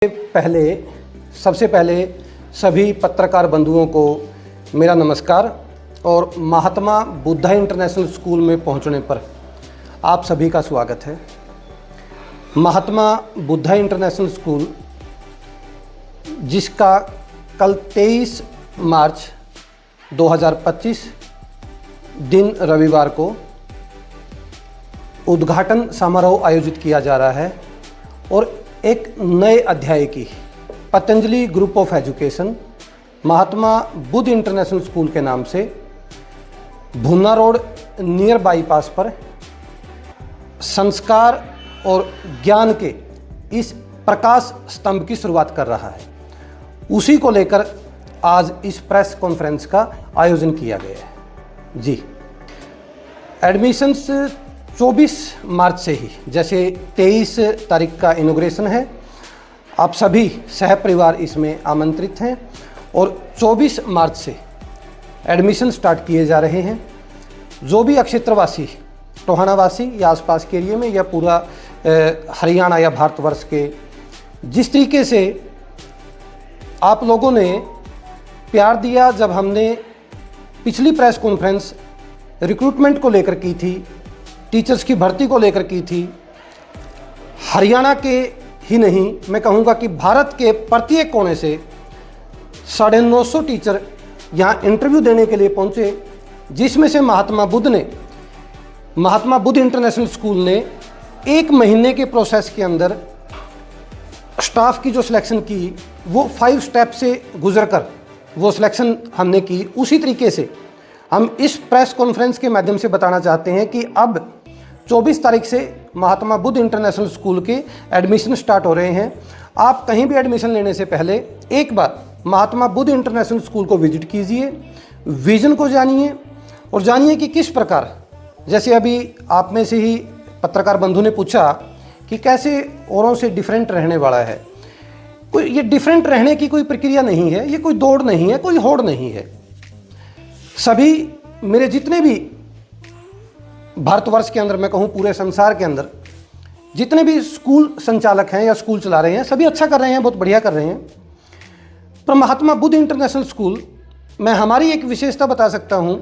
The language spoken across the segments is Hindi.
पहले सबसे पहले सभी पत्रकार बंधुओं को मेरा नमस्कार और महात्मा बुद्धा इंटरनेशनल स्कूल में पहुंचने पर आप सभी का स्वागत है। महात्मा बुद्धा इंटरनेशनल स्कूल जिसका कल 23 मार्च 2025 दिन रविवार को उद्घाटन समारोह आयोजित किया जा रहा है और एक नए अध्याय की Patanjali group of education Mahatma Buddha international school के नाम से भुन्ना रोड नियर बाईपास पर संस्कार और ज्ञान के इस प्रकाश स्तंभ की शुरुआत कर रहा है। उसी को लेकर आज इस प्रेस कॉन्फ्रेंस का आयोजन किया गया है। जी, एडमिशन्स 24 मार्च से ही, जैसे 23 तारीख का इनॉग्रेशन है, आप सभी सह परिवार इसमें आमंत्रित हैं और 24 मार्च से एडमिशन स्टार्ट किए जा रहे हैं। जो भी अक्षेत्रवासी, टोहानावासी या आसपास के एरिए में या पूरा हरियाणा या भारतवर्ष के, जिस तरीके से आप लोगों ने प्यार दिया जब हमने पिछली प्रेस कॉन्फ्रेंस रिक्रूटमेंट को लेकर की थी, टीचर्स की भर्ती को लेकर की थी, हरियाणा के ही नहीं मैं कहूँगा कि भारत के प्रत्येक कोने से 950 टीचर यहाँ इंटरव्यू देने के लिए पहुँचे, जिसमें से महात्मा बुद्ध इंटरनेशनल स्कूल ने 1 महीने के प्रोसेस के अंदर स्टाफ की जो सिलेक्शन की वो 5 स्टेप से गुजरकर वो सिलेक्शन हमने की। उसी तरीके से हम इस प्रेस कॉन्फ्रेंस के माध्यम से बताना चाहते हैं कि अब 24 तारीख से महात्मा बुद्ध इंटरनेशनल स्कूल के एडमिशन स्टार्ट हो रहे हैं। आप कहीं भी एडमिशन लेने से पहले एक बार महात्मा बुद्ध इंटरनेशनल स्कूल को विजिट कीजिए, विज़न को जानिए और जानिए कि किस प्रकार, जैसे अभी आप में से ही पत्रकार बंधु ने पूछा कि कैसे औरों से डिफरेंट रहने वाला है। कोई ये डिफरेंट रहने की कोई प्रक्रिया नहीं है, ये कोई दौड़ नहीं है, कोई होड़ नहीं है। सभी मेरे जितने भी भारतवर्ष के अंदर, मैं कहूँ पूरे संसार के अंदर जितने भी स्कूल संचालक हैं या स्कूल चला रहे हैं, सभी अच्छा कर रहे हैं, बहुत बढ़िया कर रहे हैं। पर महात्मा बुद्ध इंटरनेशनल स्कूल मैं हमारी एक विशेषता बता सकता हूँ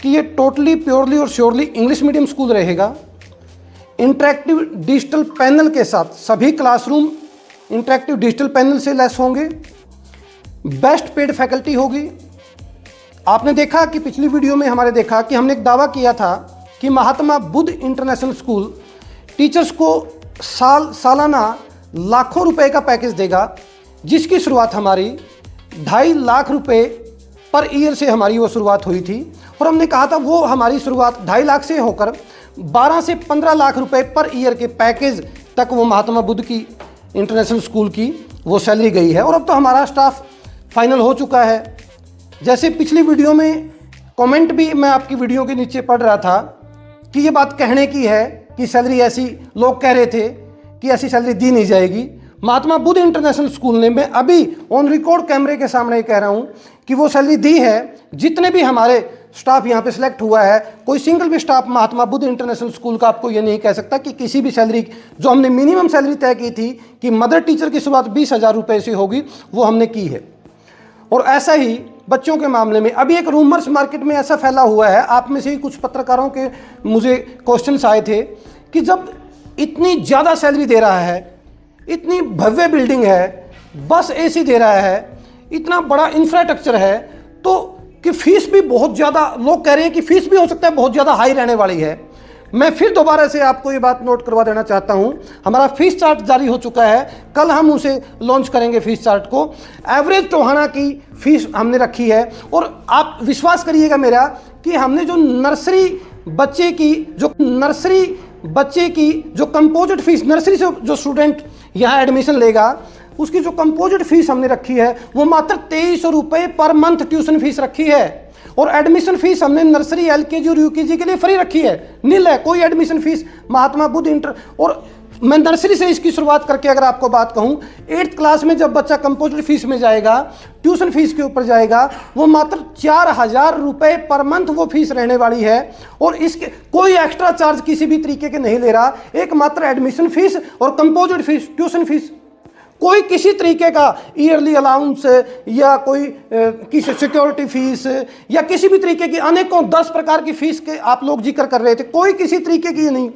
कि ये टोटली प्योरली और श्योरली इंग्लिश मीडियम स्कूल रहेगा। इंटरेक्टिव डिजिटल पैनल के साथ सभी क्लासरूम इंटरेक्टिव डिजिटल पैनल से लैस होंगे। बेस्ट पेड फैकल्टी होगी। आपने देखा कि पिछली वीडियो में हमारे देखा कि हमने एक दावा किया था कि Mahatma Buddha international school teachers को सालाना लाखों रुपए का पैकेज देगा, जिसकी शुरुआत हमारी 2.5 लाख रुपए पर ईयर से हमारी वो शुरुआत हुई थी। और हमने कहा था वो हमारी शुरुआत 2.5 लाख से होकर 12 से 15 लाख रुपए पर ईयर के पैकेज तक वो महात्मा बुद्ध की इंटरनेशनल स्कूल की वो सैलरी गई है। और अब तो हमारा स्टाफ फाइनल हो चुका है। जैसे पिछली वीडियो में कमेंट भी मैं आपकी वीडियो के नीचे पढ़ रहा था कि ये बात कहने की है कि सैलरी ऐसी, लोग कह रहे थे कि ऐसी सैलरी दी नहीं जाएगी। महात्मा बुद्ध इंटरनेशनल स्कूल ने, मैं अभी ऑन रिकॉर्ड कैमरे के सामने कह रहा हूँ कि वो सैलरी दी है। जितने भी हमारे स्टाफ यहाँ पे सिलेक्ट हुआ है, कोई सिंगल भी staff Mahatma Buddha international school का आपको ये नहीं कह सकता कि किसी भी सैलरी, जो हमने मिनिमम सैलरी तय की थी कि मदर टीचर की शुरुआत 20,000 रुपये से होगी, वो हमने की है। और ऐसा ही बच्चों के मामले में अभी एक रूमर्स मार्केट में ऐसा फैला हुआ है, आप में से ही कुछ पत्रकारों के मुझे क्वेश्चंस आए थे कि जब इतनी ज़्यादा सैलरी दे रहा है, इतनी भव्य बिल्डिंग है, बस एसी दे रहा है, इतना बड़ा इंफ्रास्ट्रक्चर है, तो कि फीस भी बहुत ज़्यादा, लोग कह रहे हैं कि फीस भी हो सकता है बहुत ज़्यादा हाई रहने वाली है। मैं फिर दोबारा से आपको ये बात नोट करवा देना चाहता हूँ, हमारा फीस चार्ट जारी हो चुका है, कल हम उसे लॉन्च करेंगे फीस चार्ट को। एवरेज टोहाना की फीस हमने रखी है और आप विश्वास करिएगा मेरा कि हमने जो नर्सरी बच्चे की जो कंपोजिट फीस, नर्सरी से जो स्टूडेंट यहाँ एडमिशन लेगा उसकी जो कंपोजिट फीस हमने रखी है वो मात्र 2300 रुपये पर मंथ ट्यूशन फीस रखी है। और एडमिशन फीस हमने नर्सरी, एलकेजी और यूकेजी के लिए फ्री रखी है, नील है कोई admission fees Mahatma Buddha inter. और मैं नर्सरी से इसकी शुरुआत करके अगर आपको बात कहूँ, 8th क्लास में जब बच्चा कंपोजिट फीस में जाएगा, ट्यूशन फीस के ऊपर जाएगा, वो मात्र 4,000 रुपये पर मंथ वो फीस रहने वाली है। और इसके कोई एक्स्ट्रा चार्ज किसी भी तरीके के नहीं ले रहा, एक मात्र एडमिशन फीस और कंपोजिट फीस, ट्यूशन फीस, कोई किसी तरीके का ईयरली अलाउंस या कोई किसी सिक्योरिटी फीस या किसी भी तरीके की अनेकों 10 प्रकार की फीस के आप लोग जिक्र कर रहे थे, कोई किसी तरीके की नहीं।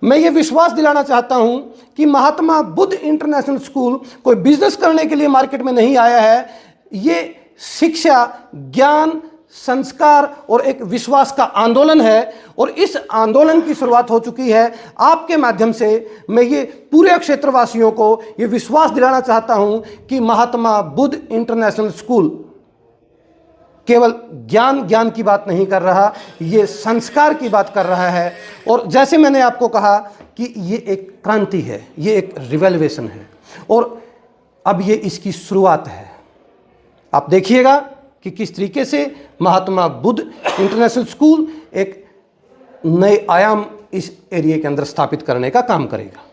मैं ये विश्वास दिलाना चाहता हूं कि महात्मा बुद्ध इंटरनेशनल स्कूल कोई बिजनेस करने के लिए मार्केट में नहीं आया है। ये शिक्षा, ज्ञान, संस्कार और एक विश्वास का आंदोलन है और इस आंदोलन की शुरुआत हो चुकी है। आपके माध्यम से मैं ये पूरे क्षेत्रवासियों को ये विश्वास दिलाना चाहता हूं कि महात्मा बुद्ध इंटरनेशनल स्कूल केवल ज्ञान की बात नहीं कर रहा, ये संस्कार की बात कर रहा है। और जैसे मैंने आपको कहा कि ये एक क्रांति है, ये एक रिवॉल्यूशन है और अब ये इसकी शुरुआत है। आप देखिएगा कि किस तरीके से महात्मा बुद्ध इंटरनेशनल स्कूल एक नए आयाम इस एरिया के अंदर स्थापित करने का काम करेगा।